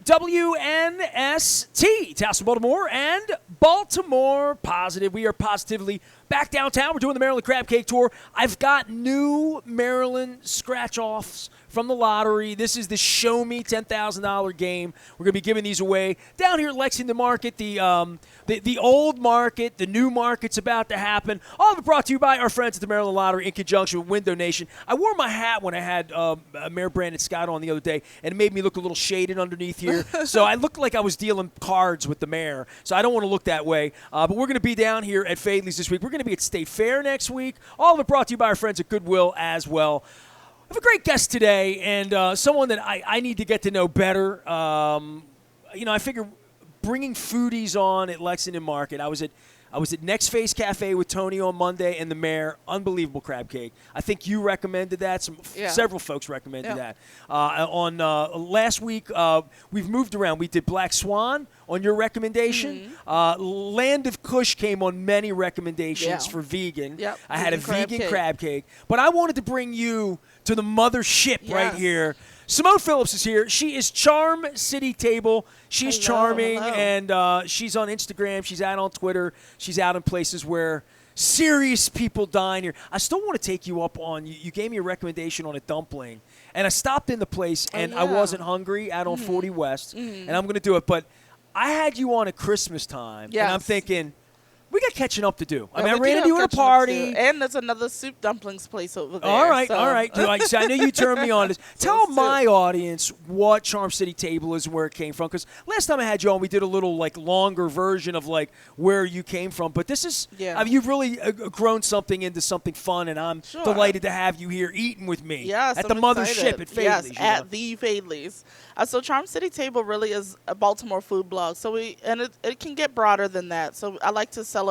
WNST, Towson, Baltimore, and Baltimore Positive. We are positively back downtown. We're doing the Maryland Crab Cake Tour. I've got new Maryland scratch-offs from the lottery. This is the Show Me $10,000 game. We're going to be giving these away down here at Lexington Market, the old market, the new market's about to happen. All of it brought to you by our friends at the Maryland Lottery in conjunction with Window Nation. I wore my hat when I had Mayor Brandon Scott on the other day, and it made me look a little shaded underneath here. So I looked like I was dealing cards with the mayor. So I don't want to look that way. But we're going to be down here at Faidley's this week. We're going to be at State Fair next week. All of it brought to you by our friends at Goodwill as well. I have a great guest today, and someone that I need to get to know better. I figure bringing foodies on at Lexington Market. I was at Next Face Cafe with Tony on Monday and the mayor. Unbelievable crab cake. I think you recommended that. Several folks recommended that. On last week, we've moved around. We did Black Swan on your recommendation. Land of Kush came on many recommendations for vegan. Yep. I had a vegan crab cake. But I wanted to bring you to the mothership right here. Simone Phillips is here. She is Charm City Table. She's charming, and she's on Instagram. She's out on Twitter. She's out in places where serious people dine here. I still want to take you up on, you gave me a recommendation on a dumpling, and I stopped in the place, and I wasn't hungry out on 40 West, and I'm going to do it. But I had you on at Christmas time, and I'm thinking, we got catching up to do. I ran into you at a party. And there's another soup dumplings place over there. All right. So I know you turned me on. Tell my audience what Charm City Table is and where it came from. Because last time I had you on, we did a little longer version of where you came from. But this is, you've really grown something into something fun, and I'm delighted to have you here eating with me at the mothership at Faidley's. Yes, at the Faidley's. So Charm City Table really is a Baltimore food blog. So it can get broader than that. So I like to celebrate,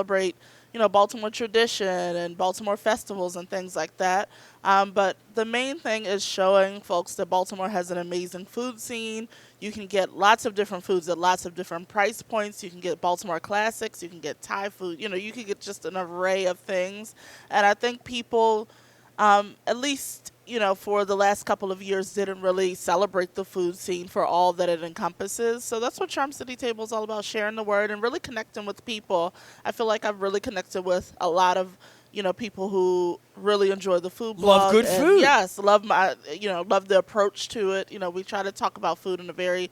Baltimore tradition and Baltimore festivals and things like that. But the main thing is showing folks that Baltimore has an amazing food scene. You can get lots of different foods at lots of different price points. You can get Baltimore classics. You can get Thai food. You can get just an array of things. And I think people, at least, for the last couple of years, didn't really celebrate the food scene for all that it encompasses. So that's what Charm City Table is all about, sharing the word and really connecting with people. I feel like I've really connected with a lot of, people who really enjoy the food blog. Love good food. Yes, love love the approach to it. We try to talk about food in a very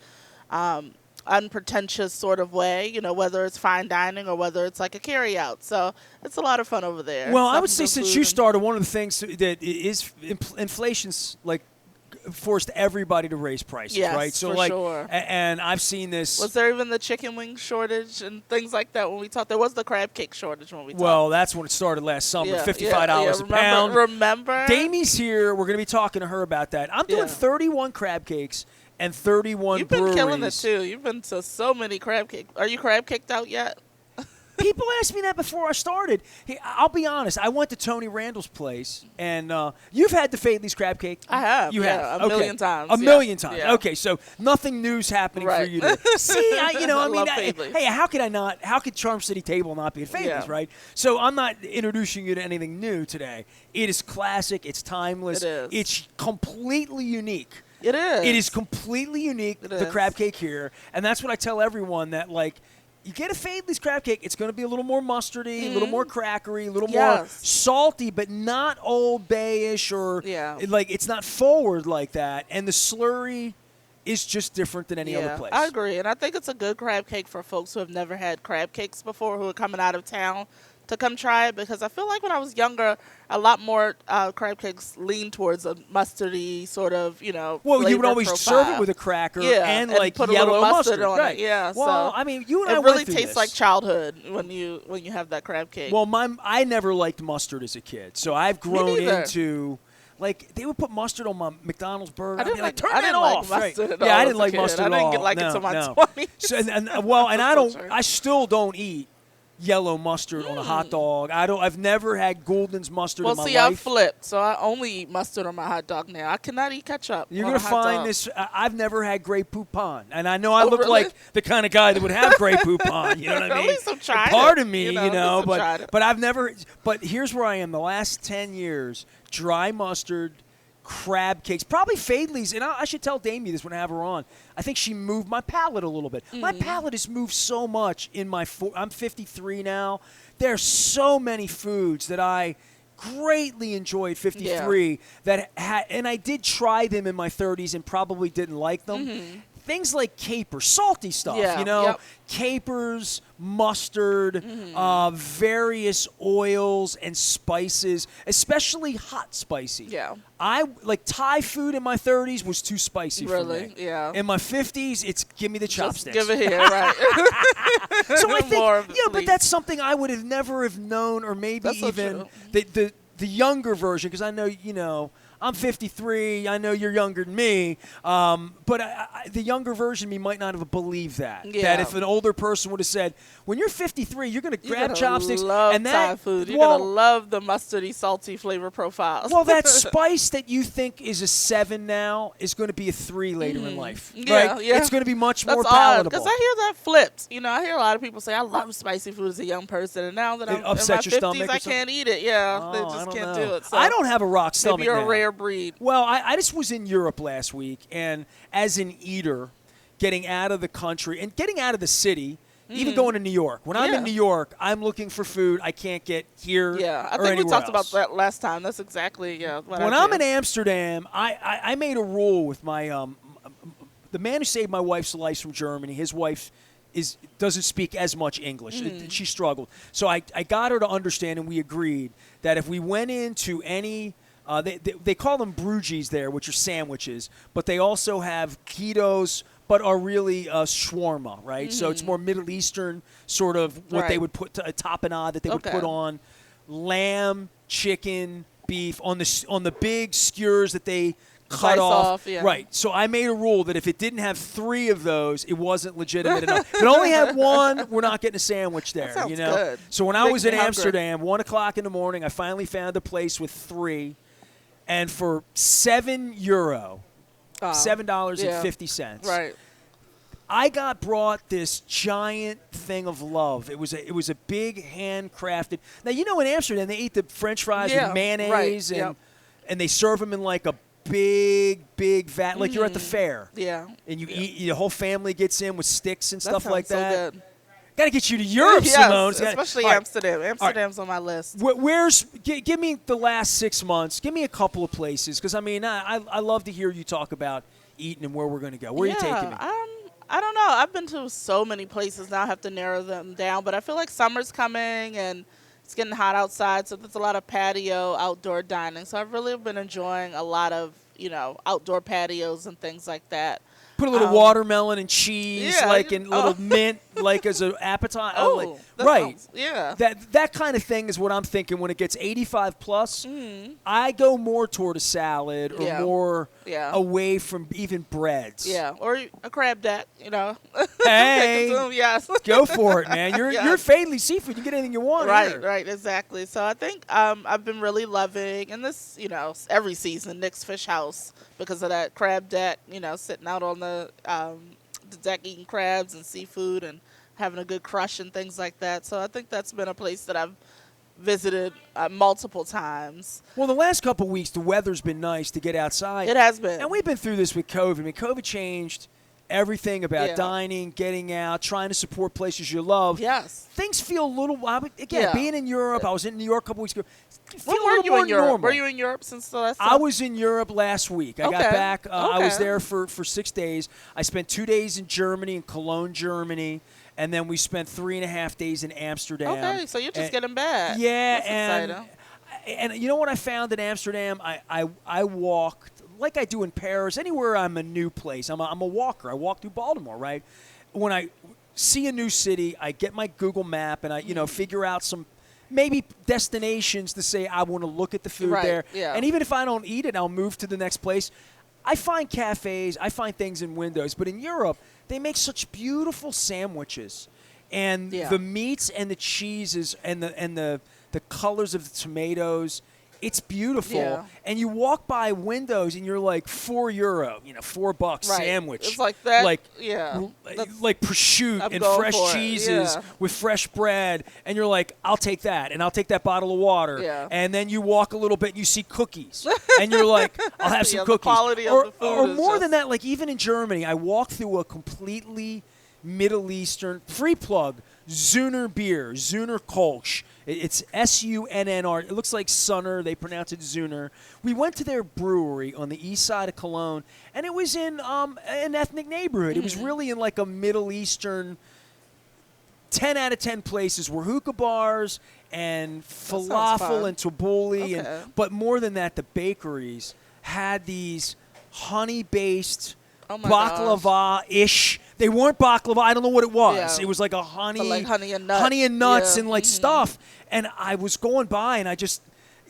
unpretentious sort of way, whether it's fine dining or whether it's like a carry out. So it's a lot of fun over there. Well, I would say since you started, one of the things that is inflation's forced everybody to raise prices, right? So for sure. And I've seen this. Was there even the chicken wing shortage and things like that when we talked? There was the crab cake shortage when we talked. Well, that's when it started last summer, $55 a pound. Remember? Damie's here. We're going to be talking to her about that. I'm doing 31 crab cakes and 31 breweries. You've been killing it, too. You've been to so many crab cakes. Are you crab caked out yet? People asked me that before I started. Hey, I'll be honest. I went to Tony Randall's place, and you've had the Faidley's crab cake? I have. You have? A million times. A million times. Yeah. Okay, so nothing new's happening for you. See, hey, how could Charm City Table not be at Faidley's, right? So I'm not introducing you to anything new today. It is classic. It's timeless. It is. It's completely unique. It is. It is completely unique, the crab cake here. And that's what I tell everyone, that, you get a Faidley's crab cake, it's going to be a little more mustardy, a little more crackery, a little more salty, but not Old Bay-ish or, it's not forward like that. And the slurry is just different than any other place. I agree. And I think it's a good crab cake for folks who have never had crab cakes before, who are coming out of town to come try it, because I feel like when I was younger, a lot more crab cakes lean towards a mustardy sort of, Well, you would always profile. serve it with a cracker and put a yellow little mustard on right. it. Yeah. Well, so I mean, you and I it went really through tastes this. like childhood when you have that crab cake. Well, I never liked mustard as a kid, so I've grown into. They would put mustard on my McDonald's burger. I didn't like I mustard at all. Yeah, I didn't like mustard at all. I didn't like it until my 20s. So, I still don't eat yellow mustard on a hot dog. I've never had Gulden's mustard in my life. I flipped, so I only eat mustard on my hot dog now. I cannot eat ketchup. You're going to find this. I've never had Grey Poupon, and I know I look like the kind of guy that would have Grey Poupon. You know what I mean? At least I've tried Pardon me, but I've never. But here's where I am. The last 10 years, dry mustard crab cakes, probably Faidley's, and I should tell Damie this when I have her on. I think she moved my palate a little bit. My palate has moved so much in my. I'm 53 now. There's so many foods that I greatly enjoyed 53 that and I did try them in my 30s and probably didn't like them. Things like capers, salty stuff, capers, mustard, various oils and spices, especially hot spicy. Yeah. I like Thai food in my 30s was too spicy for me. Really? Yeah. In my 50s, it's give me the chopsticks. Just give it here, right? So I think, but that's something I would have never have known, or maybe That's so even true. the younger version, because I know, I'm 53. I know you're younger than me, but the younger version of me might not have believed that. Yeah. That if an older person would have said, "When you're 53, you're going to grab chopsticks," love and that Thai food. You're gonna love the mustardy, salty flavor profiles. well, that spice that you think is a 7 now is going to be a 3 later in life. Yeah, right? yeah. It's going to be much That's more odd, palatable. because I hear that flipped. I hear a lot of people say, I love spicy food as a young person, and now that I'm in my upset your 50s, stomach or I can't eat it. Yeah, they just can't do it. So I don't have a rock stomach maybe you're now. a rare breed. Well, I just was in Europe last week, and as an eater, getting out of the country and getting out of the city, even going to New York. When I'm in New York, I'm looking for food I can't get here. Yeah, I or think we talked else. about that last time. That's exactly what When I'm in Amsterdam, I made a rule with my the man who saved my wife's life from Germany. His wife doesn't speak as much English. She struggled, so I got her to understand, and we agreed that if we went into any they call them bruggies there, which are sandwiches, but they also have ketos, but are really shawarma, right? So it's more Middle Eastern sort of what they would put a tapenade that they would put on lamb, chicken, beef on the big skewers that they cut off. Right. So I made a rule that if it didn't have 3 of those, it wasn't legitimate enough. If it only had 1, we're not getting a sandwich there. That sounds good. So when I was in Amsterdam, 1 o'clock in the morning, I finally found a place with 3. And for €7, $7.50. Right. I got brought this giant thing of love. It was a big handcrafted. Now in Amsterdam they eat the French fries with mayonnaise and they serve them in like a big vat, like you're at the fair. Yeah. And you eat. Your whole family gets in with sticks and stuff sounds like that. So good. Got to get you to Europe, yes, Simone. Especially right. Amsterdam. Amsterdam's on my list. Give me the last 6 months. Give me a couple of places, because I love to hear you talk about eating and where we're going to go. Where are you taking me? I don't know. I've been to so many places now. I have to narrow them down. But I feel like summer's coming and it's getting hot outside, so there's a lot of patio, outdoor dining. So I've really been enjoying a lot of outdoor patios and things like that. Put a little watermelon and cheese, and little mint, like as an appetizer. Oh, right. Yeah. That kind of thing is what I'm thinking. When it gets 85 plus, I go more toward a salad or more away from even breads. Yeah, or a crab deck, Hey, yes. go for it, man. You're Faidley Seafood. You get anything you want. Right, exactly. So I think I've been really loving, and this, every season, Nick's Fish House, because of that crab deck, sitting out on the deck eating crabs and seafood and having a good crush and things like that. So I think that's been a place that I've visited multiple times. Well, the last couple of weeks, the weather's been nice to get outside. It has been. And we've been through this with COVID. COVID changed everything about dining, getting out, trying to support places you love. Yes. Things feel a little, being in Europe, I was in New York a couple weeks ago. When were you in Europe? Normal. Were you in Europe since the last time? I was in Europe last week. I got back. I was there for 6 days. I spent 2 days in Germany, in Cologne, Germany. And then we spent 3.5 days in Amsterdam. Okay, so you're just getting back. Yeah, That's exciting. And you know what I found in Amsterdam? I walked like I do in Paris. Anywhere I'm a new place, I'm a walker. I walk through Baltimore, right? When I see a new city, I get my Google map and I figure out some maybe destinations to say I want to look at the food there. Yeah. And even if I don't eat it, I'll move to the next place. I find cafes, I find things in windows, but in Europe, they make such beautiful sandwiches, and the meats and the cheeses and the colors of the tomatoes. It's beautiful. Yeah. And you walk by windows and you're like, €4, $4 sandwich. It's like that. Like, yeah. like prosciutto I'm and going fresh for it. cheeses Yeah. with fresh bread. And you're like, I'll take that. And I'll take that bottle of water. Yeah. And then you walk a little bit and you see cookies. And you're like, I'll have some Yeah, cookies. the quality of the food or is more just- than that, like even in Germany, I walked through a completely Middle Eastern free plug, Zuner beer, Zuner Kolsch. It's Sunnr. It looks like Sunner. They pronounce it Zuner. We went to their brewery on the east side of Cologne, and it was in an ethnic neighborhood. It was really in like a Middle Eastern. 10 out of 10 places were hookah bars and sounds falafel fun. and tabbouleh, Okay. but more than that, the bakeries had these honey-based Oh my baklava-ish. They weren't baklava. I don't know what it was. Yeah. It was like a honey, So like honey and nuts. nuts Yeah. and like stuff. And I was going by, and I just,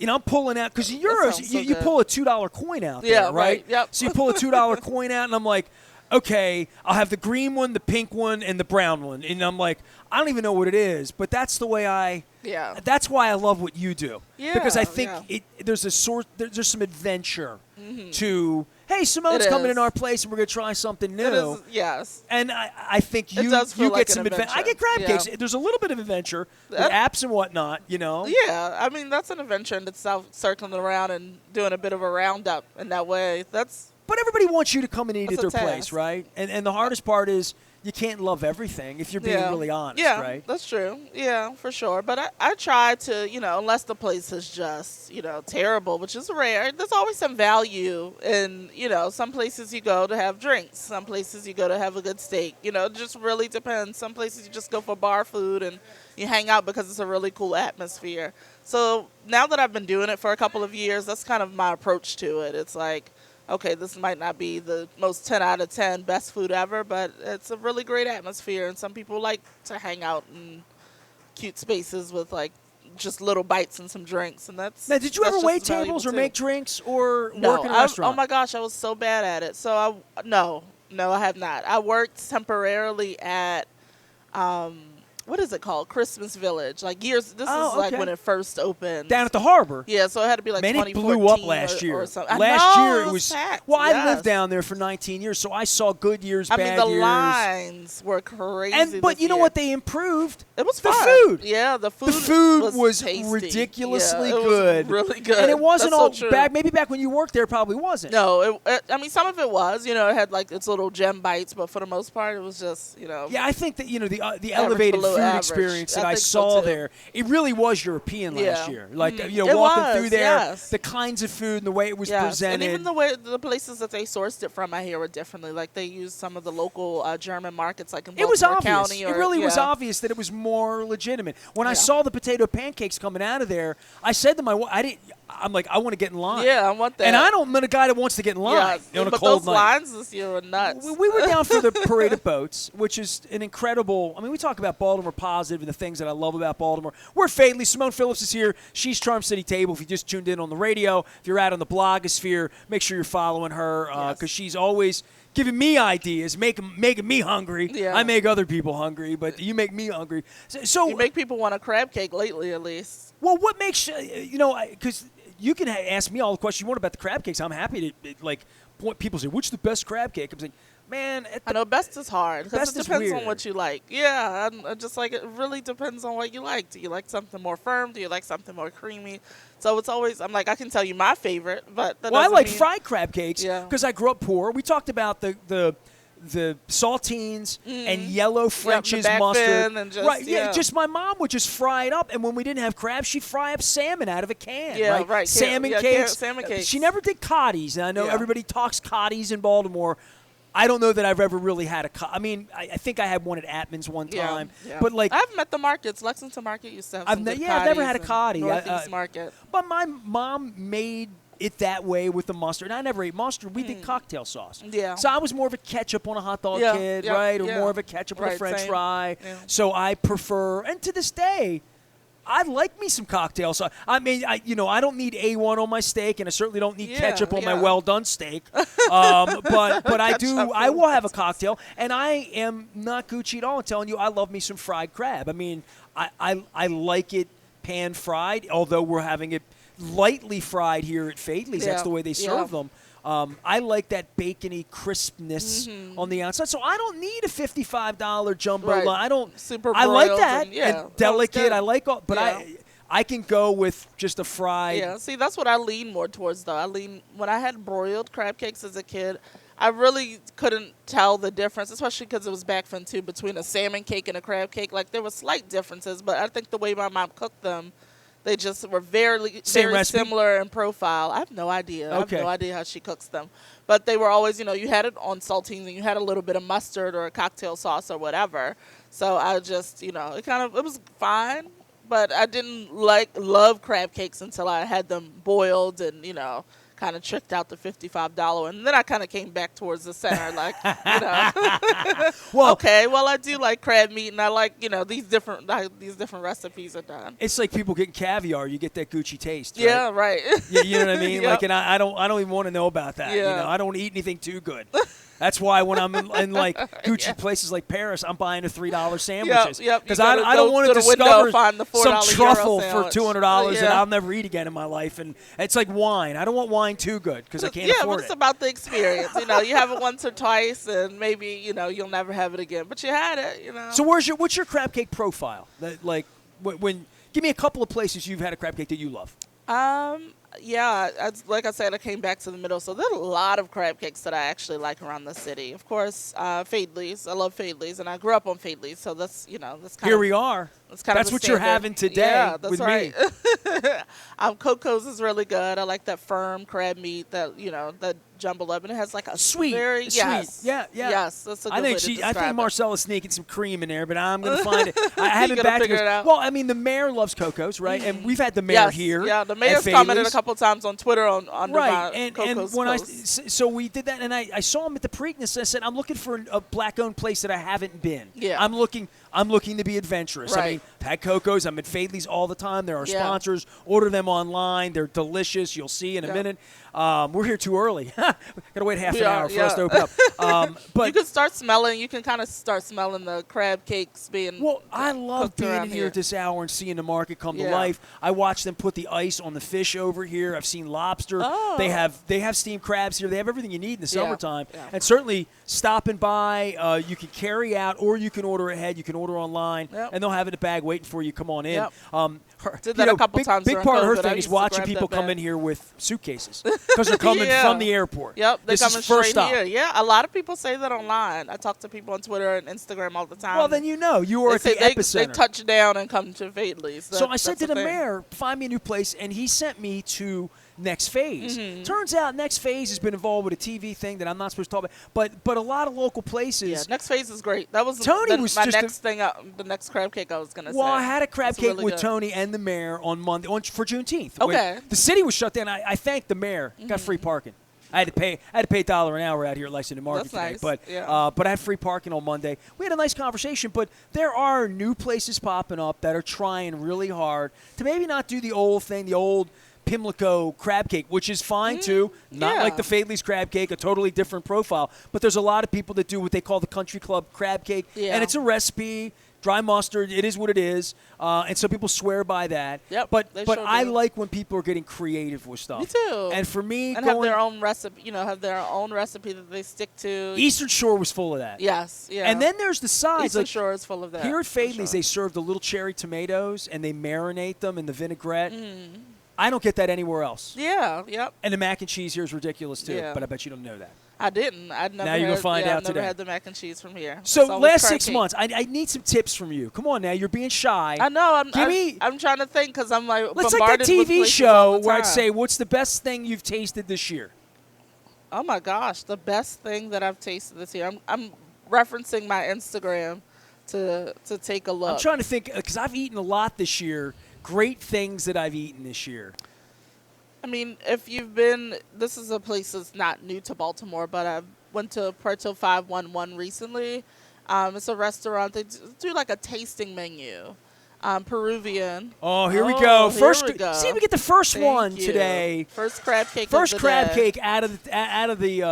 I'm pulling out because euros. sounds so You good. pull a $2 coin out Yeah, there, right? right. Yep. So you pull a $2 coin out, and I'm like, okay, I'll have the green one, the pink one, and the brown one. And I'm like, I don't even know what it is, but that's the way Yeah. That's why I love what you do. Yeah, Because I think yeah. there's some adventure to, hey, Simone's It coming is. in our place and we're going to try something new. It is, yes. And I think It does feel you like get an some adventure. I adventure. get crab Yeah. cakes. There's a little bit of adventure with That- apps and whatnot, Yeah, I mean, that's an adventure in itself, circling around and doing a bit of a roundup in that way. But everybody wants you to come and eat That's at a their place, task. right? And the hardest part is you can't love everything if you're being really honest, yeah, right? that's true. Yeah, for sure. But I try to, unless the place is just, terrible, which is rare, there's always some value in, some places you go to have drinks. Some places you go to have a good steak. It just really depends. Some places you just go for bar food and you hang out because it's a really cool atmosphere. So now that I've been doing it for a couple of years, that's kind of my approach to it. It's like, okay, this might not be the most 10 out of 10 best food ever, but it's a really great atmosphere, and some people like to hang out in cute spaces with, like, just little bites and some drinks, and that's Now, did you that's ever just wait as valuable, tables or too. make drinks or No, work in a restaurant? oh my gosh, I was so bad at it. So no, I have not. I worked temporarily at what is it called? Christmas Village. Like years. This is like okay. when it first opened. Down at the harbor. Yeah, so it had to be like Man, it 2014 blew up last year. or something. Last I know, year it was. packed. Well, I yes. lived down there for 19 years, so I saw good years, I bad mean, the years. lines were crazy. But this you know year. what they improved? It was the fun. food. Yeah, the food. The food was tasty. ridiculously Yeah, it was good. really good. And it wasn't That's all so true. bad. Maybe back when you worked there, it probably wasn't. No, I mean, some of it was. It had like its little gem bites, but for the most part, it was just, Yeah, I think that the elevated below food average. experience that I I think so, saw too. there, it really was European last Yeah. year. Like It walking was, through there, yes. the kinds of food and the way it was yes. presented. And even the way the places that they sourced it from, I hear, were differently. Like they used some of the local German markets, like in It was Baltimore obvious. County. It Or, really was yeah. obvious that it was more legitimate. When I Yeah. saw the potato pancakes coming out of there, I said to my wife, I'm like, I want to get in line. Yeah, I want that. And I'm not a guy that wants to get in line on a but cold those night. lines this year were nuts. We were down for the Parade of Boats, which is an incredible. I mean, we talk about Baltimore positive and the things that I love about Baltimore. We're Faidley. Simone Phillips is here. She's Charm City Table. If you just tuned in on the radio, if you're out on the blogosphere, make sure you're following her because she's always giving me ideas, making me hungry. Yeah. I make other people hungry, but you make me hungry. So You make people want a crab cake lately, at least. well, what makes because you can ask me all the questions you want about the crab cakes. I'm happy to point. People say, "Which is the best crab cake?" I'm saying, man, I know best is hard because Best it is depends weird. on what you like. Yeah, I'm just like it really depends on what you like. Do you like something more firm? Do you like something more creamy? So it's always I can tell you my favorite, but that well, I doesn't like mean- fried crab cakes Yeah. because I grew up poor. We talked about the saltines and yellow French's back mustard. fin and just- right, yeah. just my mom would just fry it up, and when we didn't have crab, she'd fry up salmon out of a can. Yeah, right. Salmon Yeah, cakes. salmon cakes. She never did coddies, and I know Yeah. everybody talks coddies in Baltimore. I don't know that I've ever really had I mean, I think I had one at Atman's one time, Yeah. but like I've met the markets. Lexington Market used to have some good I've never had a coddies, coddy. and Northeast Market. But my mom made it that way with the mustard. I never ate mustard. We did cocktail sauce. Yeah. So I was more of a ketchup on a hot dog Yeah, kid, yeah, right? Or yeah. more of a ketchup on a Right, French same. fry. Yeah. So I prefer, and to this day, I like me some cocktail sauce. I mean, I don't need A1 on my steak, and I certainly don't need Yeah, ketchup on my yeah. well done steak. But I do. Ketchup I on will have a cocktail, and I am not Gucci at all. I'm telling you, I love me some fried crab. I mean, I like it pan fried, although we're having it. lightly fried here at Faidley's. That's Yeah. the way they serve them. I like that bacony crispness on the outside. So I don't need a $55 jumbo Right. line. I don't. Super I like broiled that. and, yeah. And delicate. good. I like all, but Yeah. I can go with just a fried. Yeah, see, that's what I lean more towards, though. When I had broiled crab cakes as a kid, I really couldn't tell the difference, especially because it was back then, too, between a salmon cake and a crab cake. Like, there were slight differences, but I think the way my mom cooked them, they just were very recipe? similar in profile. I have no idea. Okay. I have no idea how she cooks them. But they were always, you had it on saltines and you had a little bit of mustard or a cocktail sauce or whatever. So I just, it was fine. But I didn't love crab cakes until I had them boiled and, kind of tricked out the $55. And then I kind of came back towards the center, Well, okay, well, I do like crab meat, and I like, these different recipes are done. it's like people getting caviar. You get that Gucci taste. Right? Yeah, right. You know what I mean? Yep. Like, and I don't even want to know about that. Yeah. I don't eat anything too good. That's why when I'm in like Gucci places like Paris, I'm buying the $3 sandwiches Yep. because I don't want to window, discover find the some $4 truffle Euro for sandwich. $200 that Yeah. I'll never eat again in my life. And it's like wine. I don't want wine too good because I can't but afford it's it. about the experience. You have it once or twice, and maybe you'll never have it again. But you had it. So what's your crab cake profile? When give me a couple of places you've had a crab cake that you love. Yeah, like I said, I came back to the middle. So there's a lot of crab cakes that I actually like around the city. Of course, Faidley's. I love Faidley's, and I grew up on Faidley's. So that's that's kind Here of, we are. That's what you're having today yeah, that's with right. me. Coco's is really good. I like that firm crab meat that that jumbled up, and it has like a Sweet. yes, Yeah. yes. That's a good way to I describe think it. Marcella's sneaking some cream in there, but I'm gonna find it. I haven't gonna back figure it out. Well, I mean, the mayor loves Coco's, right? And we've had the mayor Yes, here. yeah, the at mayor's commented a Faidley's. couple times on Twitter on Right, my and Coco's when post. so we did that, and I saw him at the Preakness. And I said, I'm looking for a black-owned place that I haven't been. Yeah. I'm looking to be adventurous. I Right. mean, I've had Coco's. I'm at Faidley's all the time. They're our Yeah. sponsors. Order them online. They're delicious. You'll see in a Yeah. minute. We're here too early. Gotta wait half We an are, hour for us yeah. to open up. But you can start smelling. You can kind of start smelling the crab cakes being. well, I love cooked being around in here at this hour and seeing the market come to Yeah. life. I watch them put the ice on the fish over here. I've seen lobster. Oh. They have steamed crabs here. They have everything you need in the Yeah. summertime. Yeah. And certainly stopping by, you can carry out or you can order ahead. You can order online, Yep. and they'll have it in a bag waiting for you. Come on in. Yep. You Did that a couple big, times Big during part of her COVID. I thing is used to watching grab people that come bag. in here with suitcases because they're coming Yeah. from the airport. Yep, they're this coming is first straight stop. here. Yeah, a lot of people say that online. I talk to people on Twitter and Instagram all the time. Well, then you know you are they at say the they epicenter. touch down and come to Faidley's. So I said to the mayor, find me a new place, and he sent me to Next Phase. Mm-hmm. Turns out Next Phase has been involved with a TV thing that I'm not supposed to talk about, but a lot of local places. Yeah, next phase is great. That was Tony was my just next thing. The next crab cake I was gonna say. Well, I had a crab It's cake really with good. Tony and the mayor on Monday for Juneteenth. Okay. When the city was shut down. I thanked the mayor. Got free parking. I had to pay $1 an hour out here at Lexington Market That's today, nice. but I had free parking on Monday. We had a nice conversation, but there are new places popping up that are trying really hard to maybe not do the old thing, the old Pimlico crab cake, which is fine too. Not yeah. like the Faidley's crab cake, a totally different profile. But there's a lot of people that do what they call the country club crab cake, Yeah. and it's a recipe. Dry mustard, it is what it is, and some people swear by that. Yep, But they but sure I do. like when people are getting creative with stuff. Me too. And for me, and going have their own recipe. Have their own recipe that they stick to. Eastern Shore was full of that. Yes. Yeah. And then there's the sides. Eastern Like Shore is full of that. here at for Faidley's, sure. they serve the little cherry tomatoes and they marinate them in the vinaigrette. I don't get that anywhere else. Yeah. Yep. And the mac and cheese here is ridiculous too. Yeah. But I bet you don't know that. I didn't. I'd never. Now you're gonna find out I've never today. had the mac and cheese from here. It's So always last crab 6 cake. months, I need some tips from you. Come on now, you're being shy. I know. Give me. I'm trying to think because I'm like Let's like that bombarded with TV places show all the where I'd time. say, "What's the best thing you've tasted this year?" Oh my gosh, the best thing that I've tasted this year. I'm referencing my Instagram to take a look. I'm trying to think because I've eaten a lot this year. Great things that I've eaten this year. I mean, if you've been, this is a place that's not new to Baltimore, but I went to Puerto 511 recently. It's a restaurant. They do like a tasting menu. Peruvian. Oh, here we go. Here First, we go. see, we get the first Thank one you. today. First crab cake. First of the crab day. cake out of the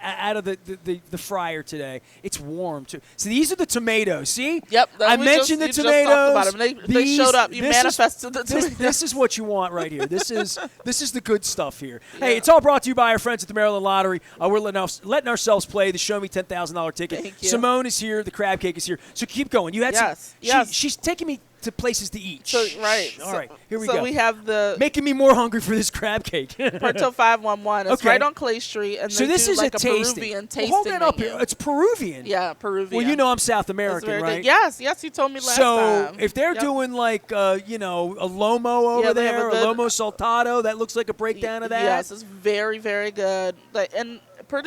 out of the fryer today. It's warm too. So these are the tomatoes. See? Yep. I mentioned the tomatoes. Just talked about them. They showed up. You manifested the tomatoes. This is what you want right here. This is the good stuff here. Yeah. Hey, it's all brought to you by our friends at the Maryland Lottery. We're letting ourselves play the Show Me $10,000 ticket. Thank you. Simone is here. The crab cake is here. So keep going. You had yes. She's taking me to places to eat. So, right. All right. Here we go. So we have making me more hungry for this crab cake. Parto 511. It's right on Clay Street, and so this is like a Peruvian tasting. Hold that up here. It's Peruvian. Yeah, Peruvian. Well, you know I'm South American, right? Good. Yes, you told me last time. So if they're doing like a lomo over there, a lomo saltado, that looks like a breakdown of that. Yes, it's very, very good. And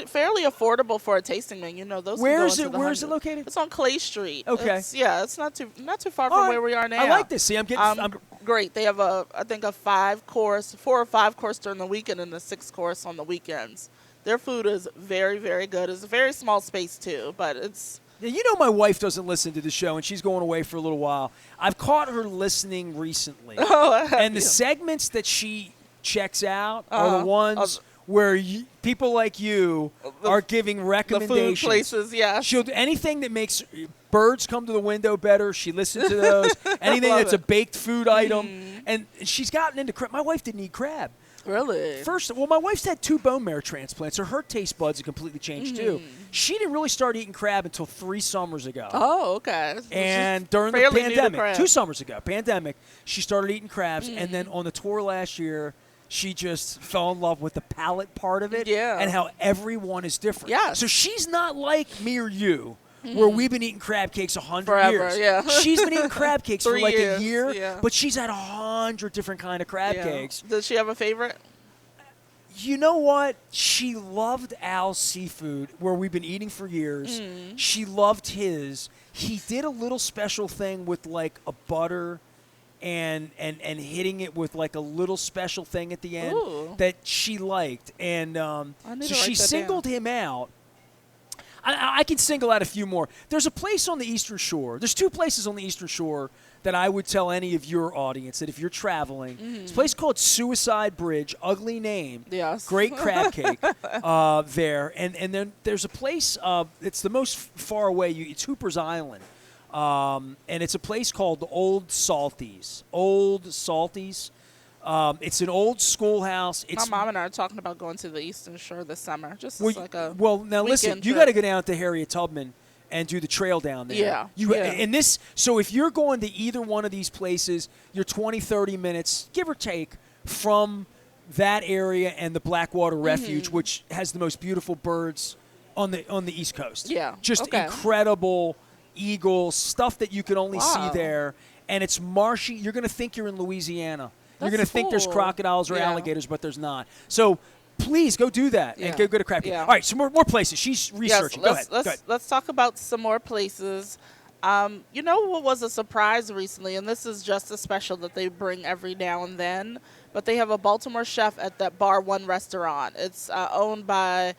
fairly affordable for a tasting menu. Those. Where is it located? It's on Clay Street. Okay. It's not too far from where we are now. I like this. See, I'm getting. Great. They have I think a 4 or 5 course during the weekend and a 6 course on the weekends. Their food is very, very good. It's a very small space too, but it's. Yeah, my wife doesn't listen to the show, and she's going away for a little while. I've caught her listening recently, and the segments that she checks out are the ones where people like you are giving recommendations. The food places, yeah. She'll do anything that makes birds come to the window better. She listens to those. Anything that's a baked food item. And she's gotten into crab. My wife didn't eat crab. Really? My wife's had 2 bone marrow transplants, so her taste buds have completely changed too. She didn't really start eating crab until 3 summers ago. Oh, okay. And during the pandemic, 2 summers ago, she started eating crabs, and then on the tour last year, she just fell in love with the palate part of it and how everyone is different. Yeah. So she's not like me or you, where we've been eating crab cakes 100 Forever, years. Yeah. She's been eating crab cakes for like years, a year, yeah. but she's had 100 different kind of crab cakes. Does she have a favorite? You know what? She loved Al's seafood, where we've been eating for years. She loved his. He did a little special thing with like a butter and hitting it with like a little special thing at the end that she liked. And so she singled him out. I can single out a few more. There's a place on the Eastern Shore. There's 2 places on the Eastern Shore that I would tell any of your audience that if you're traveling, it's a place called Suicide Bridge, ugly name, great crab cake there. And then there's a place, it's the most far away, it's Hooper's Island. And it's a place called the Old Salties. It's an old schoolhouse. My mom and I are talking about going to the Eastern Shore this summer. Now listen, you got to go down to Harriet Tubman and do the trail down there. And this. So if you're going to either one of these places, you're 20, 30 minutes, give or take, from that area and the Blackwater Refuge, which has the most beautiful birds on the East Coast. Yeah, just incredible eagles, stuff that you can only see there, and it's marshy. You're going to think you're in Louisiana. You're going to think there's crocodiles or alligators, but there's not. So please go do that and go to crab cake. All right, some more places. She's researching. Go ahead. Let's talk about some more places. You know what was a surprise recently, and this is just a special that they bring every now and then, but they have a Baltimore chef at that Bar One restaurant. It's owned by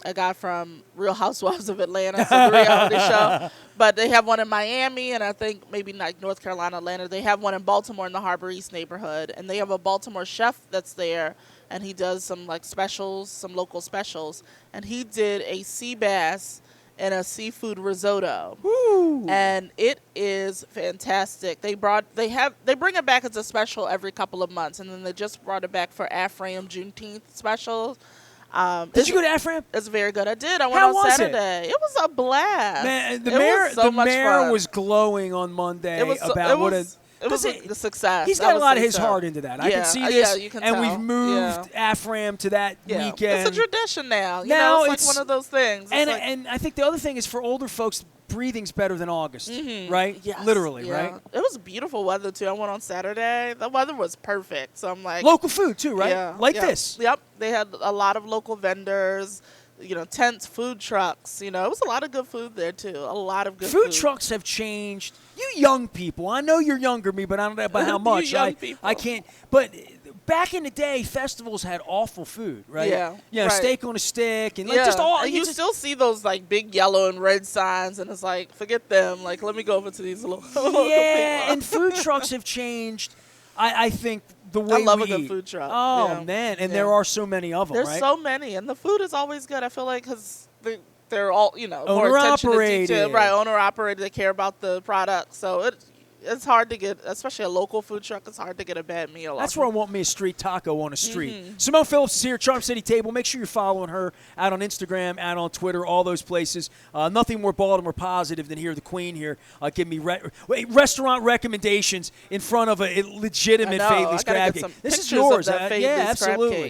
a guy from Real Housewives of Atlanta, it's a reality show. But they have one in Miami, and I think maybe like North Carolina, Atlanta. They have one in Baltimore in the Harbor East neighborhood, and they have a Baltimore chef that's there, and he does some like specials, some local specials, and he did a sea bass and a seafood risotto. Woo. And it is fantastic. They bring it back as a special every couple of months, and then they just brought it back for Afram Juneteenth special. Did you go to Afram? It's very good. I did. I went on Saturday. It was a blast. Man, the mayor was glowing on Monday about what it was a success. He's got a lot of his heart into that. I can see this. You can and tell. we've moved Afram to that weekend. It's a tradition now. Now it's like one of those things. And I think the other thing is for older folks, breathing's better than August, right? Yes. Literally, right? It was beautiful weather, too. I went on Saturday. The weather was perfect. So I'm like... Local food, too, right? Yeah. This. Yep. They had a lot of local vendors, tents, food trucks. It was a lot of good food there, too. A lot of good food. Food trucks have changed. You young people, I know you're younger than me, but I don't know about how much. I can't... But... Back in the day, festivals had awful food, right? Yeah. Steak on a stick and just all. And you still see those like big yellow and red signs, and it's like, forget them. Like, let me go over to these little. Yeah, and food trucks have changed. I think the way I love we a good eat. food truck. Oh, Yeah. man. And Yeah. there are so many of them, There's right? so many, and the food is always good. I feel like because they're all, more Owner attention to operated. detail. Right, owner operated. They care about the product. So it's hard to get, especially a local food truck, it's hard to get a bad meal. That's often. where I want me a street taco on a street. Simone Phillips is here, Charm City Table. Make sure you're following her out on Instagram, out on Twitter, all those places. Nothing more Baltimore positive than hear the Queen here give me restaurant recommendations in front of a legitimate Faidley's crab cake. This is yours. Of that Yeah, Faidley's absolutely. crab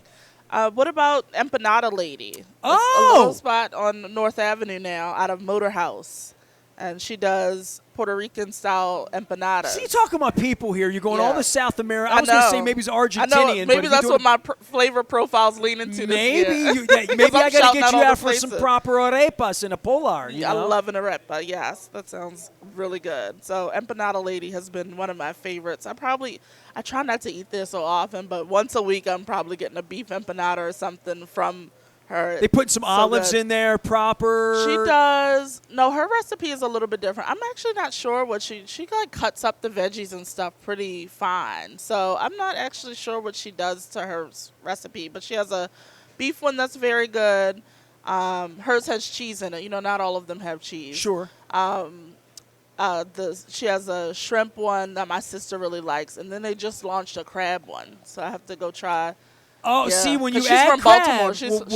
cake. What about Empanada Lady? Oh! A little spot on North Avenue now out of Motor House. And she does Puerto Rican-style empanadas. See, you talking about people here. You're going all the South America. I was know. going to say maybe it's Argentinian. I know. Maybe but that's what my flavor profile's leaning to maybe this year. Maybe I got to get you all out the for some places. proper arepas and a polar. You I know? love an arepa. Yes, that sounds really good. So Empanada Lady has been one of my favorites. I try not to eat there so often, but once a week I'm probably getting a beef empanada or something from her. They put some olives in there proper. She does. No, her recipe is a little bit different. I'm actually not sure what she like cuts up the veggies and stuff pretty fine. So I'm not actually sure what she does to her recipe, but she has a beef one that's very good. Hers has cheese in it. Not all of them have cheese. Sure. She has a shrimp one that my sister really likes, and then they just launched a crab one. So I have to go try. Oh, Yeah. see, when you 'Cause she's add from crab, Baltimore. when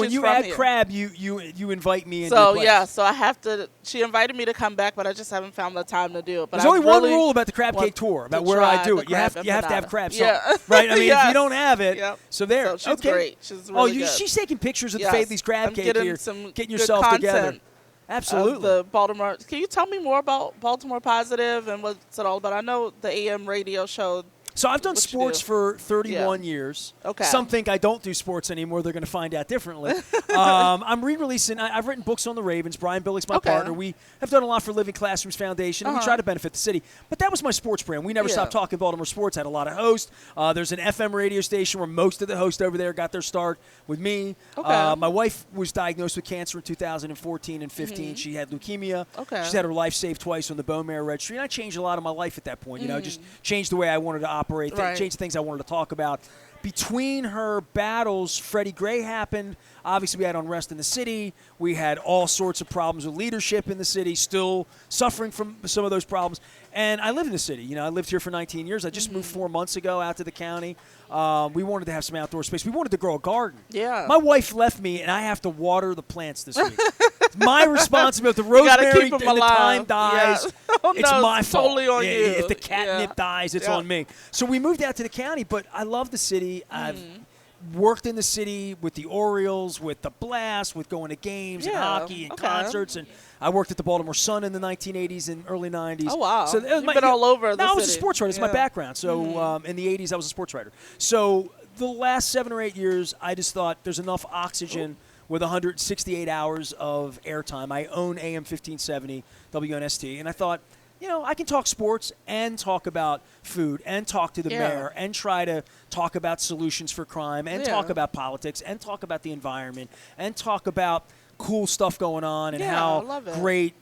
She's you from add here. crab, you invite me into So your place. yeah, so I have to. She invited me to come back, but I just haven't found the time to do it. But There's only one really rule about the crab want cake tour, about to where I try do the it. You have crab to have empanada. crab Yeah. sauce, right? I mean, if Yes. you don't have it, Yep. so there. So she's okay. great. She's really good. She's taking pictures of Yes. the Faidley's crab I'm cake getting here, some getting good yourself together. content Absolutely. Of the Baltimore. Can you tell me more about Baltimore Positive and what's it all about? I know the AM radio show. So I've done What you sports do? for 31 years. Okay. Some think I don't do sports anymore. They're going to find out differently. I'm re-releasing. I've written books on the Ravens. Brian Billick's my partner. We have done a lot for Living Classrooms Foundation, and we try to benefit the city. But that was my sports brand. We never stopped talking Baltimore sports. Had a lot of hosts. There's an FM radio station where most of the hosts over there got their start with me. Okay. My wife was diagnosed with cancer in 2014 and 15. She had leukemia. Okay. She's had her life saved twice on the bone marrow registry, and I changed a lot of my life at that point. Just changed the way I wanted to operate, changed the things I wanted to talk about. Between her battles, Freddie Gray happened. Obviously, we had unrest in the city. We had all sorts of problems with leadership in the city, still suffering from some of those problems. And I live in the city. I lived here for 19 years. I just moved 4 months ago out to the county. We wanted to have some outdoor space. We wanted to grow a garden. Yeah. My wife left me, and I have to water the plants this week. It's my responsibility. The gotta rosemary keep 'em and the thyme alive. dies. Yeah. Oh, It's no, my it's fault. totally on you. If the catnip Yeah. dies, it's Yeah. on me. So we moved out to the county, but I love the city. I've worked in the city with the Orioles, with the Blast, with going to games and Yeah, hockey and okay. concerts. And I worked at the Baltimore Sun in the 1980s and early 90s. Oh, wow. So You've been all over the No, I was a city. sports writer. It's my Yeah. background. So in the 80s, I was a sports writer. So the last 7 or 8 years, I just thought there's enough oxygen with 168 hours of airtime. I own AM 1570 WNST, and I thought, I can talk sports and talk about food and talk to the mayor and try to talk about solutions for crime and talk about politics and talk about the environment and talk about cool stuff going on and I how love it. great,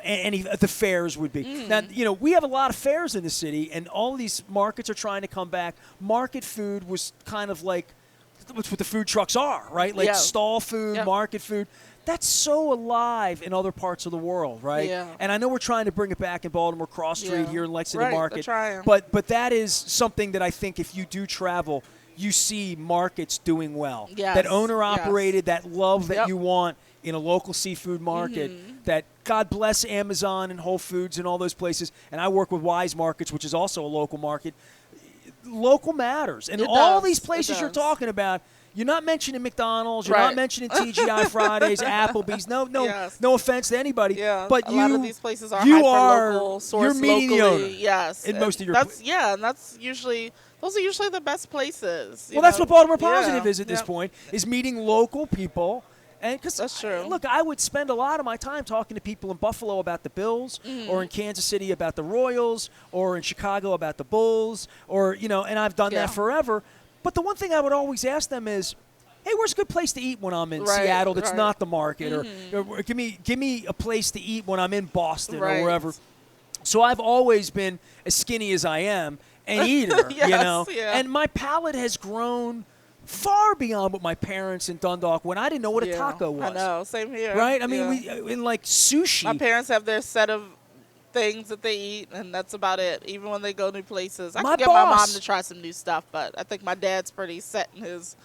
any the fairs would be. Now, we have a lot of fairs in the city, and all these markets are trying to come back. Market food was kind of like what the food trucks are, right? Like stall food, market food. That's so alive in other parts of the world, right? Yeah. And I know we're trying to bring it back in Baltimore Cross Street here in Lexington Right, Market. they're trying. But that is something that I think if you do travel, you see markets doing well. Yes, That owner operated, that love that Yep. you want in a local seafood market. That God bless Amazon and Whole Foods and all those places. And I work with Wise Markets, which is also a local market. Local matters. And It all does. these It places you're does. talking about, you're not mentioning McDonald's. You're not Right. mentioning TGI Fridays, Applebee's. Yes. No offense to anybody. Yeah, but a lot of these places are you hyper-local, are sourced you're meeting the locally. owner. Yes, in most of your that's and that's usually those are usually the best places. Well, that's what Baltimore Positive Yeah. is at this Yep. point, is meeting local people. And because That's true. Look, I would spend a lot of my time talking to people in Buffalo about the Bills, or in Kansas City about the Royals, or in Chicago about the Bulls, or and I've done that forever. But the one thing I would always ask them is, hey, where's a good place to eat when I'm in Seattle that's not the market? Or give me a place to eat when I'm in Boston or wherever. So I've always been as skinny as I am an eater, Yes, you know. yeah. And my palate has grown far beyond what my parents in Dundalk when I didn't know what a taco was. I know, same here. Right? I mean, Yeah. we in like sushi. My parents have their set of things that they eat, and that's about it. Even when they go new places, I My can get my mom boss- to try some new stuff, but I think my dad's pretty set in his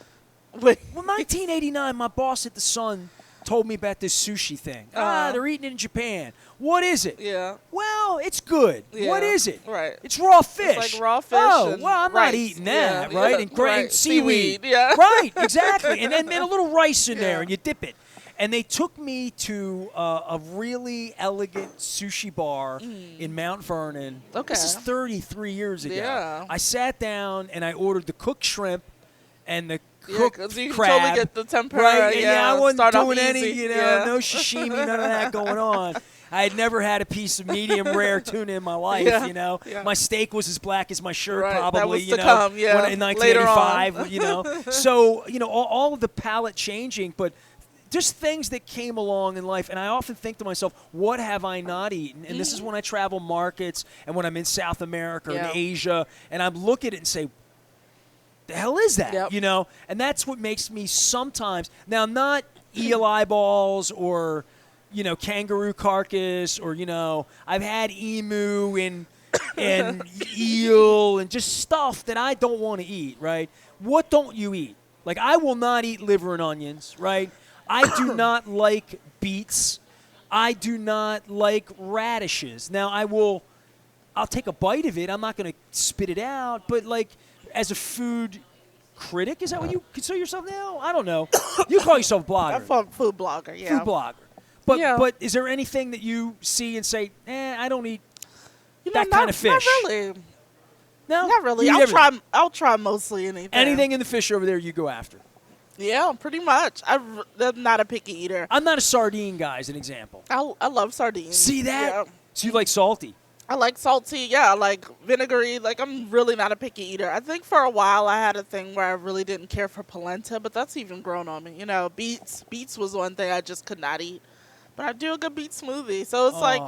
way. Well, 1989, my boss at the Sun told me about this sushi thing. They're eating it in Japan. What is it? Yeah. Well, it's good. Yeah. What is it? Right. It's raw fish. It's like raw fish. Oh, and well, I'm rice. not eating that, Yeah, right? yeah, And right. seaweed. Yeah. Right, exactly. And then a little rice in there, Yeah. and you dip it. And they took me to a really elegant sushi bar in Mount Vernon. Okay. This is 33 years ago. Yeah. I sat down and I ordered the cooked shrimp and the Yeah, cooked 'cause you can crab. totally get the tempura. Right? Yeah, I wasn't start off doing any, easy. you know, Yeah. no sashimi, none of that going on. I had never had a piece of medium rare tuna in my life, Yeah, you know. yeah. My steak was as black as my shirt, Right, that probably, was you to know, come, yeah, when, in later 1985, on. you know. So, you know, all of the palate changing, but just things that came along in life. And I often think to myself, what have I not eaten? And this is when I travel markets and when I'm in South America or Yeah. in Asia, and I look at it and say, the hell is that? Yep. You know? And that's what makes me sometimes, now not eel eyeballs or, you know, kangaroo carcass or, you know, I've had emu and eel and just stuff that I don't want to eat, right? What don't you eat? Like, I will not eat liver and onions, right? I do not like beets. I do not like radishes. Now, I'll take a bite of it. I'm not going to spit it out, but like, as a food critic, is that what you consider yourself now? I don't know. You call yourself a blogger. I'm a food blogger, yeah. Food blogger. But Yeah. but is there anything that you see and say, I don't eat You know, that kind of fish? Not really. No? Not really. You eat everything. I'll try mostly anything. Anything in the fish over there you go after. Yeah, pretty much. I'm not a picky eater. I'm not a sardine guy, as an example. I love sardines. See that? Yeah. So you like salty. I like salty, yeah, I like vinegary. Like, I'm really not a picky eater. I think for a while I had a thing where I really didn't care for polenta, but that's even grown on me. You know, beets was one thing I just could not eat. But I do a good beet smoothie. So it's like,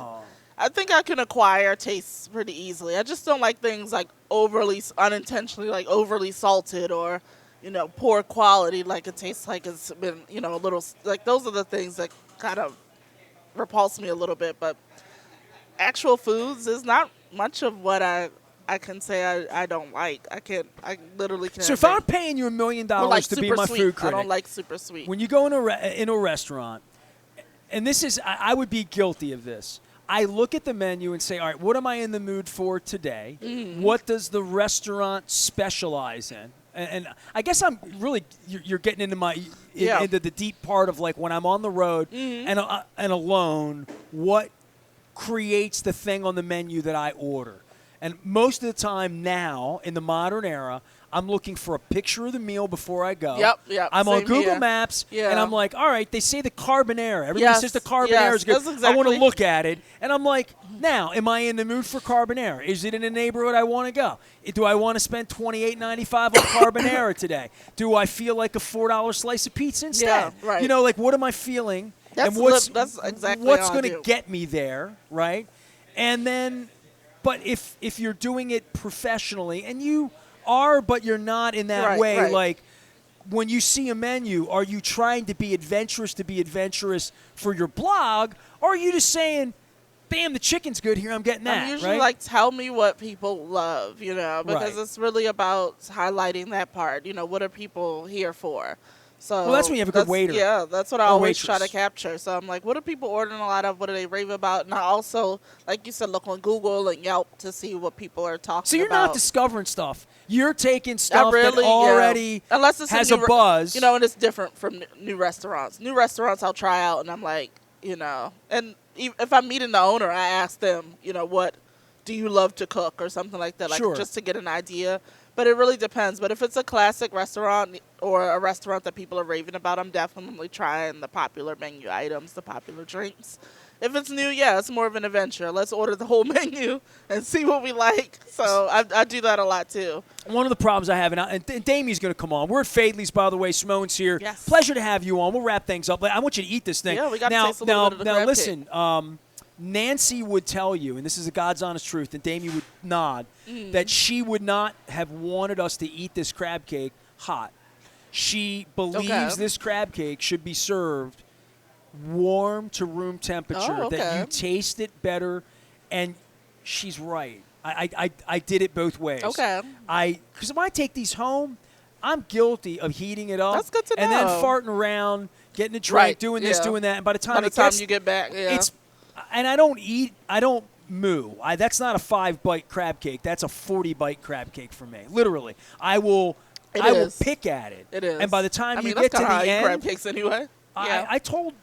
I think I can acquire tastes pretty easily. I just don't like things like unintentionally, like overly salted or, you know, poor quality. Like, it tastes like it's been, you know, a little, like, those are the things that kind of repulse me a little bit. But actual foods is not much of what I can say I don't like. I literally can't. So if I'm paying you $1 million like to be super my sweet. food critic, I don't like super sweet. when you go in a restaurant, and this is, I would be guilty of this. I look at the menu and say, all right, what am I in the mood for today? Mm-hmm. What does the restaurant specialize in? And I guess I'm really, you're getting into into the deep part of like when I'm on the road and alone, what creates the thing on the menu that I order. And most of the time now, in the modern era, I'm looking for a picture of the meal before I go. Yep. I'm on Same Google here. Maps, Yeah. and I'm like, all right, they say the carbonara. Everybody Yes, says the carbonara yes, is good. that's I want exactly- to look at it, and I'm like, now, am I in the mood for carbonara? Is it in a neighborhood I want to go? Do I want to spend $28.95 on carbonara today? Do I feel like a $4 slice of pizza instead? Yeah, right. You know, like, what am I feeling? That's and what's exactly what's how I going to do. get me there, right? And then, but if you're doing it professionally, and you are, but you're not in that Right, way, right. like when you see a menu, are you trying to be adventurous for your blog, or are you just saying, bam, the chicken's good here, I'm getting that, I'm usually right? like, tell me what people love, you know, because Right. it's really about highlighting that part. You know, what are people here for? So Well, that's when you have a good waiter. Yeah, that's what I Or always try to waitress. capture. So I'm like, what are people ordering a lot of? What do they rave about? And I also, like you said, look on Google and Yelp to see what people are talking about. So you're not discovering stuff. You're taking I stuff really, that already unless it's has a, a new buzz. You know, and it's different from new restaurants. New restaurants I'll try out, and I'm like, you know, and if I'm meeting the owner, I ask them, you know, what do you love to cook or something like that, like Sure. just to get an idea. But it really depends. But if it's a classic restaurant or a restaurant that people are raving about, I'm definitely trying the popular menu items, the popular drinks. If it's new, yeah, it's more of an adventure. Let's order the whole menu and see what we like. So I do that a lot, too. One of the problems I have, and Damie's going to come on. We're at Faidley's, by the way. Simone's here. Yes. Pleasure to have you on. We'll wrap things up. I want you to eat this thing. Yeah, we gotta now, taste a little bit of the crab listen, Nancy would tell you, and this is a God's honest truth, and Damie would nod, that she would not have wanted us to eat this crab cake hot. She believes this crab cake should be served warm to room temperature, that you taste it better, and she's right. I did it both ways. Okay. Because if I take these home, I'm guilty of heating it up. That's good to know. And then farting around, getting a drink, doing this, doing that, and by the time you get back, and I don't moo. That's not a 5-bite crab cake. That's a 40-bite crab cake for me. Literally. I will pick at it. It is. And by the time you that's get to the end, crab cakes anyway. Yeah. I told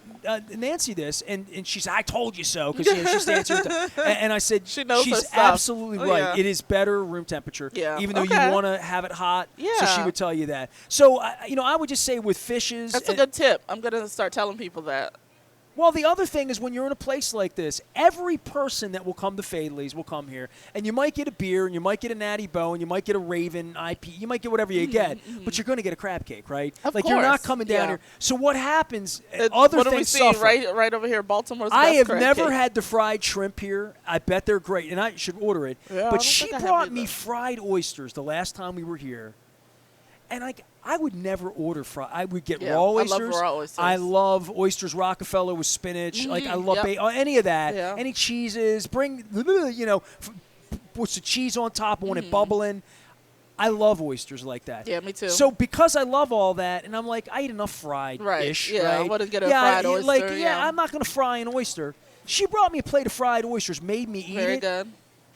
Nancy this, and she said, "I told you so," because she stands here. And I said, she knows she's her stuff. absolutely right. Yeah. It is better room temperature, even though you want to have it hot. Yeah. So she would tell you that. So I would just say with fishes, that's a good tip. I'm gonna start telling people that. Well, the other thing is when you're in a place like this, every person that will come to Faidley's will come here, and you might get a beer, and you might get a Natty Bow, and you might get a Raven IP, you might get whatever you get, but you're going to get a crab cake, right? Of course. You're not coming down here. So what happens? Other what things do we see suffer. right over here, Baltimore's I best have crab never cake. had the fried shrimp here. I bet they're great, and I should order it. Yeah, but she brought me either. fried oysters the last time we were here, and I would never order fried. I would get raw oysters. I love raw oysters. I love oysters Rockefeller with spinach. I love any of that. Yeah. Any cheeses. Bring what's the cheese on top? I want it bubbling. I love oysters like that. Yeah, me too. So because I love all that, and I'm like, I eat enough fried-ish, Yeah, right? I wouldn't get a fried oyster. I'm not going to fry an oyster. She brought me a plate of fried oysters, made me eat it. Very good.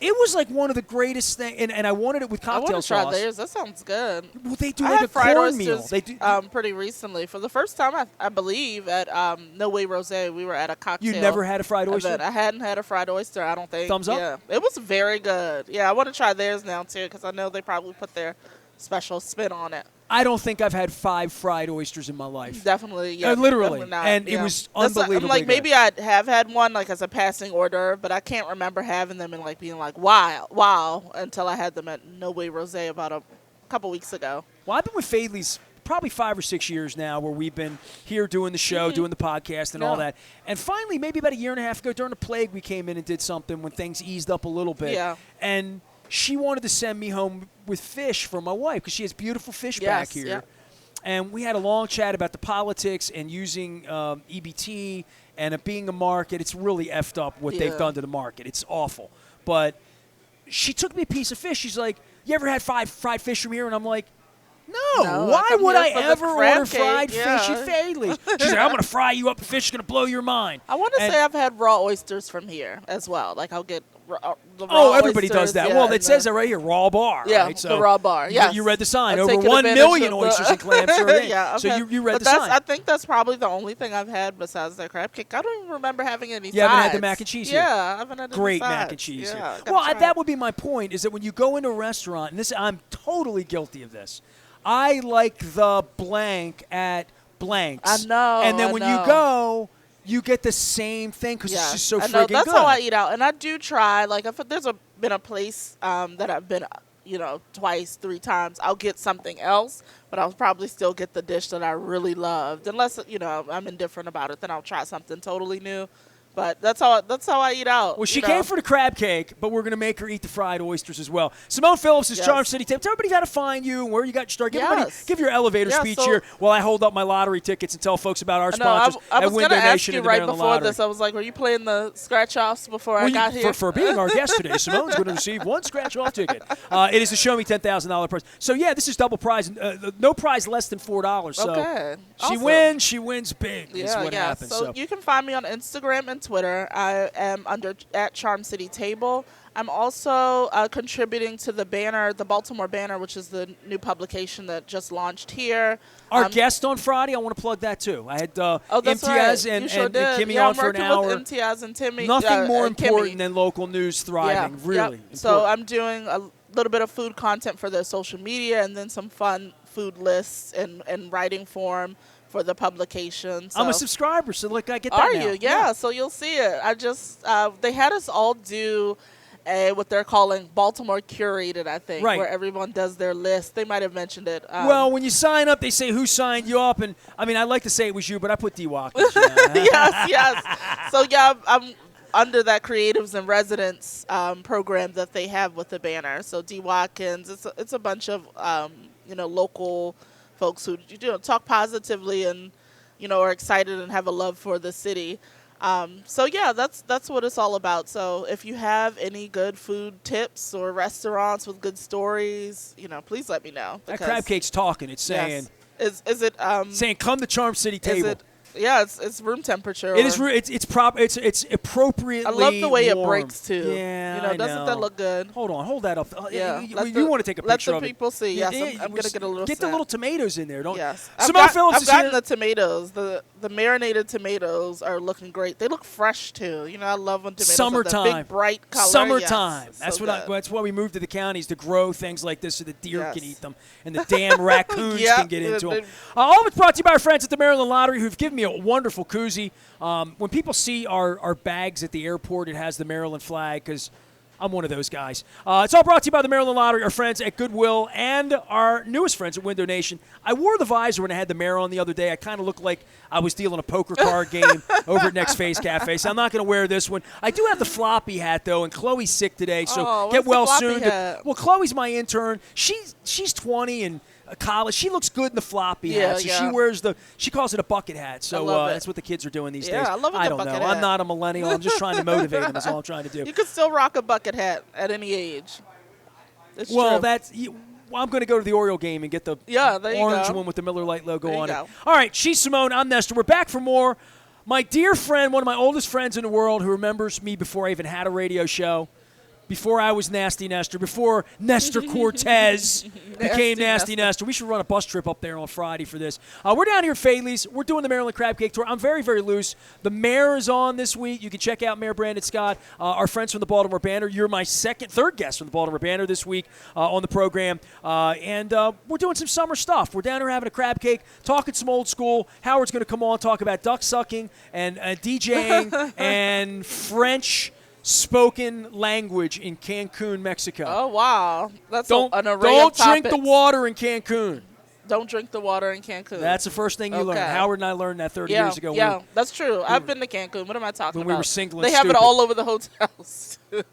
It was like one of the greatest things, and I wanted it with cocktail sauce. I want to try theirs. That sounds good. Well, they do I like had a fried cornmeal. oysters They do. pretty recently. For the first time, I believe, at No Way Rosé, we were at a cocktail. You never had a fried oyster? event. I hadn't had a fried oyster, I don't think. Thumbs up? Yeah. It was very good. Yeah, I want to try theirs now, too, because I know they probably put their special spin on it. I don't think I've had 5 fried oysters in my life. Definitely, yeah. Literally. Definitely not, And it was unbelievably I'm like, good. maybe I have had one, like, as a passing order, but I can't remember having them and, like, being like, wow, until I had them at No Way Rosé about a couple weeks ago. Well, I've been with Faidley's probably 5 or 6 years now, where we've been here doing the show, doing the podcast and all that. And finally, maybe about a year and a half ago, during the plague, we came in and did something when things eased up a little bit. Yeah. And she wanted to send me home with fish for my wife, because she has beautiful fish back here. Yeah. And we had a long chat about the politics and using EBT and it being a market. It's really effed up what they've done to the market. It's awful. But she took me a piece of fish. She's like, "You ever had fried fish from here?" And I'm like, No, why would I ever order fried fish at Faidley's? She's like, "I'm going to fry you up. A fish is going to blow your mind." I want to say I've had raw oysters from here as well. Like, I'll get the raw everybody oysters, does that. yeah, Well, it says that right here, raw bar. Yeah, right? So the raw bar. Yeah, you read the sign. I've Over taken 1 advantage million of the- oysters and clams. Yeah, So okay. you read But the sign. I think that's probably the only thing I've had besides that crab cake. I don't even remember having any. You haven't had the mac and cheese here? Yeah, I haven't had any Great sides. mac and cheese Yeah, here. Well, that would be my point, is that when you go into a restaurant, and this, I'm totally guilty of this, I like the blank at blanks. I know. And then when you go, you get the same thing because it's just so I friggin' know. That's good. how I eat out, and I do try. Like, if there's been a place that I've been, twice, 3 times, I'll get something else, but I'll probably still get the dish that I really loved. Unless I'm indifferent about it, then I'll try something totally new. But that's how I eat out. Well, she came for the crab cake, but we're going to make her eat the fried oysters as well. Simone Phillips is Charm City Tip. Tell everybody how to find you and where you got your start. Give your elevator speech here while I hold up my lottery tickets and tell folks about our sponsors I at was Window going to ask Nation you and the right Maryland before Lottery. this. I was like, were you playing the scratch-offs before I got here? For being our guest today, Simone's going to receive 1 scratch-off ticket. It is a Show Me $10,000 prize. So, yeah, this is double prize. No prize less than $4. So okay. She wins big is what happens. So you can find me on Instagram and Twitter. I am at Charm City Table. I'm also contributing to the banner, the Baltimore Banner, which is the new publication that just launched here. Our guest on Friday, I want to plug that too. I had Imtiaz and Kimmy on for an hour. I'm working with Imtiaz and Timmy. Nothing more important Kimmy. than local news thriving, really. Important. So I'm doing a little bit of food content for their social media and then some fun food lists and writing form for the publication. So. I'm a subscriber, so I get that Are now. you? Yeah, so you'll see it. I just, they had us all do what they're calling Baltimore Curated, I think, where everyone does their list. They might have mentioned it. Well, when you sign up, they say who signed you up, and I mean, I'd like to say it was you, but I put D-Walk. Yes. So, yeah, under that Creatives and Residents program that they have with the banner. So D. Watkins, it's a bunch of local folks who talk positively and are excited and have a love for the city. So yeah, that's what it's all about. So if you have any good food tips or restaurants with good stories, please let me know. That crab cake's talking. It's saying, yes. Is it saying come to Charm City table. Yeah, it's room temperature. It is. It's appropriately. I love the way warm. it breaks too. Yeah, doesn't that look good? Hold that up. Yeah, you want to take a picture of it? Let the people see. Yes, I'm gonna get a little. Get the little tomatoes in there, don't? Yes, Simone Phillips I've is gotten here. the tomatoes. The marinated tomatoes are looking great. They look fresh too. I love when tomatoes Summertime, have that big bright color. Summertime. Yes, That's why we moved to the counties to grow things like this so the deer can eat them and the damn raccoons can get into them. All of it's brought to you by our friends at the Maryland Lottery, who've given me a wonderful koozie. When people see our bags at the airport, it has the Maryland flag because I'm one of those guys. It's all brought to you by the Maryland Lottery, our friends at Goodwill, and our newest friends at Window Nation. I wore the visor when I had the mayor on the other day. I kind of looked like I was dealing a poker card game over at Next Face Cafe, so I'm not going to wear this one. I do have the floppy hat, though, and Chloe's sick today, so get well soon. Well, Chloe's my intern. She's 20 and college. She looks good in the floppy hat, so she calls it a bucket hat. So that's what the kids are doing these days. I love it. I don't know. I'm not a millennial. I'm just trying to motivate them. That's all I'm trying to do. You can still rock a bucket hat at any age. It's true. I'm going to go to the Oriole game and get the orange one with the Miller Lite logo on it. All right, she's Simone. I'm Nestor. We're back for more. My dear friend, one of my oldest friends in the world, who remembers me before I even had a radio show, before I was Nasty Nestor, before Nestor Cortez became Nasty Nestor. We should run a bus trip up there on Friday for this. We're down here at Faidley's. We're doing the Maryland Crab Cake Tour. I'm very, very loose. The mayor is on this week. You can check out Mayor Brandon Scott, our friends from the Baltimore Banner. You're my third guest from the Baltimore Banner this week on the program. And we're doing some summer stuff. We're down here having a crab cake, talking some old school. Howard's going to come on and talk about duck sucking and DJing and French spoken language in Cancun, Mexico. Oh, wow. That's an array of Don't topics. drink the water in Cancun. Don't drink the water in Cancun. That's the first thing you learn. Howard and I learned that 30 years ago. Yeah, that's true. I've been to Cancun. What am I talking about? When we were single and They have it all over the hotels, too.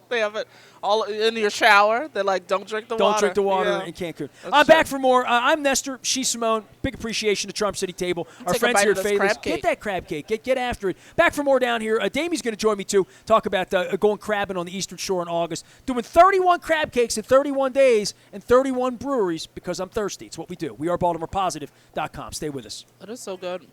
They have it all in your shower. They're like, don't drink the water. Don't drink the water in Cancun. I'm back for more. I'm Nestor. She's Simone. Big appreciation to Charm City Table. Our friends here at Faidley's. Get that crab cake. Get after it. Back for more down here. Damie's going to join me, too. Talk about going crabbing on the Eastern Shore in August. Doing 31 crab cakes in 31 days and 31 breweries because I'm thirsty. It's what we do. We are BaltimorePositive.com. Stay with us. That is so good.